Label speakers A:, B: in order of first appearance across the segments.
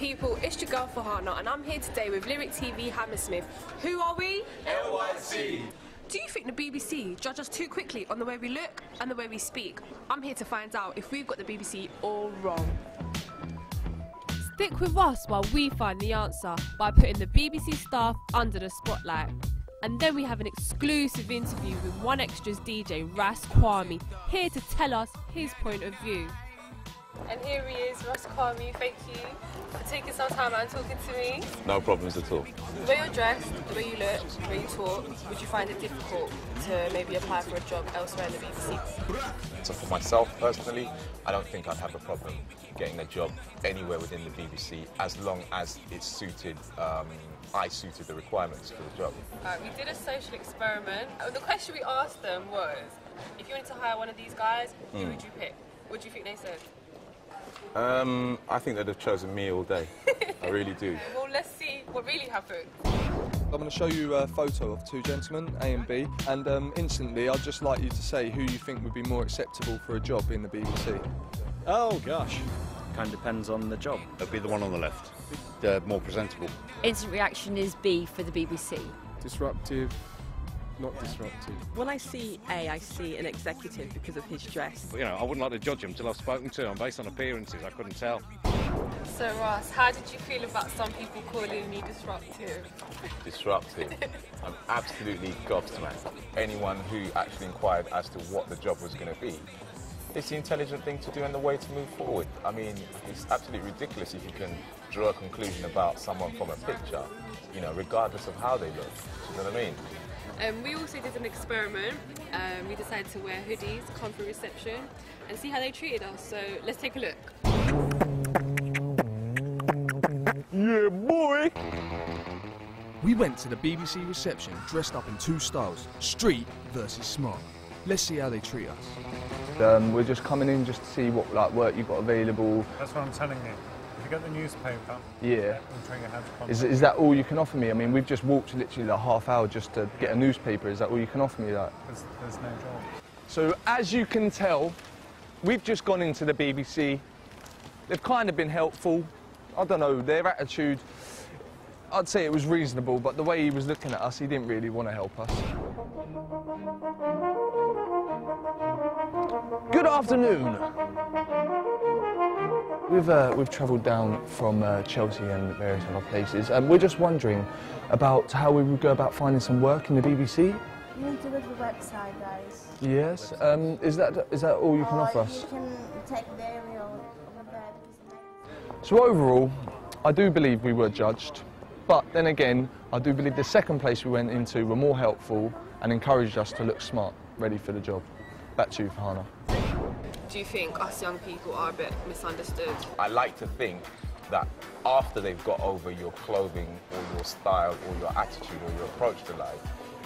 A: people, it's your girl Fahana and I'm here today with Lyric TV Hammersmith. Who are we?
B: LYC!
A: Do you think the BBC judge us too quickly on the way we look and the way we speak? I'm here to find out if we've got the BBC all wrong. Stick with us while we find the answer by putting the BBC staff under the spotlight. And then we have an exclusive interview with One Extra's DJ Ras Kwame, here to tell us his point of view. And here he is, Ras Kwame. Thank you for taking some time out and talking to me.
B: No problems at all.
A: The way you're dressed, the way you look, the way you talk, would you find it difficult to maybe apply for a job elsewhere in the BBC?
B: So for myself personally, I don't think I'd have a problem getting a job anywhere within the BBC as long as it suited, I suited the requirements for the job.
A: We did a social experiment. The question we asked them was, if you wanted to hire one of these guys, who would you pick? What do you think they said?
B: I think they'd have chosen me all day. I really do.
A: Well, let's see what really happened.
C: I'm going to show you a photo of two gentlemen, A and B, and instantly I'd just like you to say who you think would be more acceptable for a job in the BBC.
D: Oh gosh, kind of depends on the job.
E: It'll be the one on the left, the more presentable.
F: Instant reaction is B for the BBC.
G: Disruptive, not disruptive.
H: When I see A, I see an executive because of his dress.
E: You know, I wouldn't like to judge him until I've spoken to him. Based on appearances, I couldn't tell.
A: So Ross, how did you feel about some people calling me disruptive?
B: Disruptive? I'm absolutely gobsmacked. Anyone who actually inquired as to what the job was going to be, it's the intelligent thing to do and the way to move forward. I mean, it's absolutely ridiculous if you can draw a conclusion about someone from a picture, you know, regardless of how they look. You know what I mean?
A: We also did an experiment. We decided to wear hoodies, come through reception, and see how they treated us. So let's take a look.
C: Yeah, boy!
G: We went to the BBC reception dressed up in two styles, street versus smart. Let's see how they treat us.
C: We're just coming in just to see what work you've got available.
I: That's what I'm telling you. If you get the newspaper,
C: yeah.
I: I'm trying to have contact.
C: Is that all you can offer me? I mean, we've just walked literally like half hour just to get a newspaper. Is that all you can offer me? Like?
I: There's no job.
C: So as you can tell, we've just gone into the BBC. They've kind of been helpful. I don't know, their attitude, I'd say it was reasonable, but the way he was looking at us, he didn't really want to help us. Good afternoon. We've travelled down from Chelsea and various other places, and we're just wondering about how we would go about finding some work in the BBC.
J: You need to go to the website, guys.
C: Yes. Is that all you can offer us?
J: You can take the area over there.
C: So overall, I do believe we were judged, but then again, I do believe the second place we went into were more helpful and encouraged us to look smart, ready for the job. Back to you, Fahana.
A: Do you think us young people are a bit misunderstood?
B: I like to think that after they've got over your clothing or your style or your attitude or your approach to life,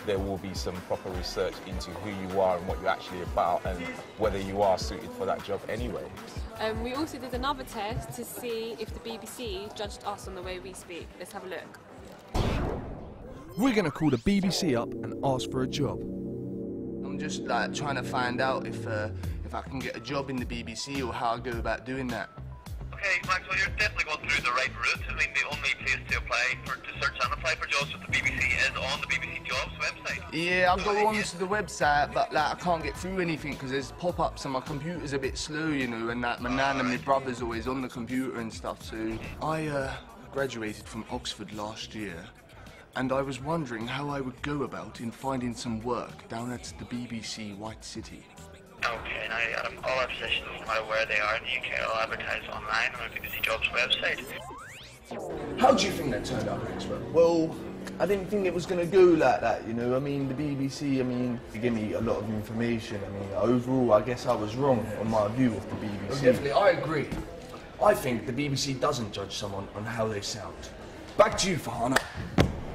B: there will be some proper research into who you are and what you're actually about and whether you are suited for that job anyway.
A: We also did another test to see if the BBC judged us on the way we speak. Let's have a look.
G: We're going to call the BBC up and ask for a job.
K: I'm just trying to find out if I can get a job in the BBC or how I go about doing that.
L: Okay, Maxwell, you're definitely going through the right route. I mean, the only place to search and apply for jobs with the BBC is on the BBC Jobs website.
K: Yeah, I'll go onto the website, but I can't get through anything because there's pop-ups and my computer's a bit slow, you know, and my nan and my brother's always on the computer and stuff. So I graduated from Oxford last year, and I was wondering how I would go about in finding some work down at the BBC White City.
L: Okay, now all our positions, no matter where they are in the UK, are all advertised online on the BBC Jobs website.
K: How do you think that turned out, Maxwell? Well, I didn't think it was going to go like that, you know. I mean, the BBC, they give me a lot of information. I mean, overall, I guess I was wrong on my view of the BBC. Well, definitely, I agree. I think the BBC doesn't judge someone on how they sound. Back to you, Fahana.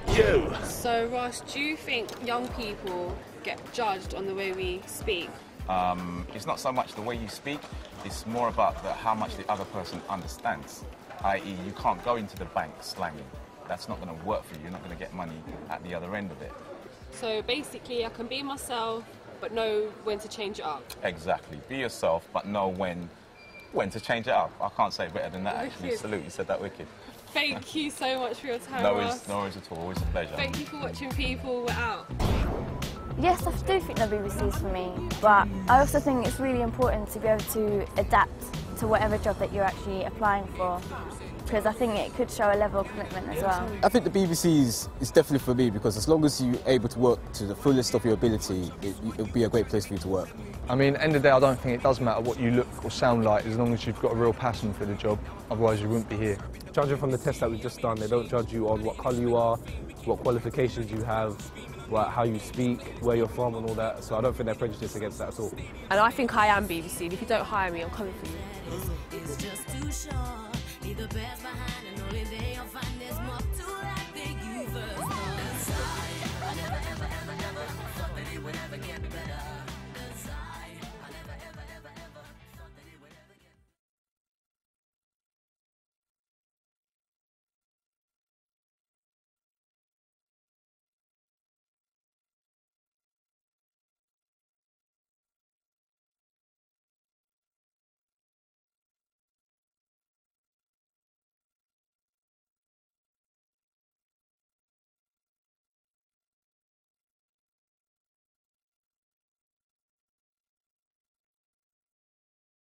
K: You!
A: So, Ross, do you think young people get judged on the way we speak?
B: It's not so much the way you speak, it's more about how much the other person understands. I.e., you can't go into the bank slanging. That's not going to work for you. You're not going to get money at the other end of it.
A: So basically, I can be myself, but know when to change it up.
B: Exactly. Be yourself, but know when to change it up. I can't say it better than that, actually.
A: Wicked.
B: Salute, you said that wicked.
A: Thank you so much for your time,
B: No
A: Ross.
B: worries at all. Always a pleasure.
A: Thank you for watching People Out.
M: Yes, I do think the BBC is for me, but I also think it's really important to be able to adapt to whatever job that you're actually applying for, because I think it could show a level of commitment as well.
N: I think the BBC is definitely for me, because as long as you're able to work to the fullest of your ability, it'll be a great place for you to work.
C: I mean, end of the day, I don't think it does matter what you look or sound like, as long as you've got a real passion for the job, otherwise you wouldn't be here.
O: Judging from the test that we've just done, they don't judge you on what colour you are, what qualifications you have, how you speak, where you're from and all that, so I don't think they're prejudiced against that at all.
A: And I think I am BBC, and if you don't hire me, I'm coming for you.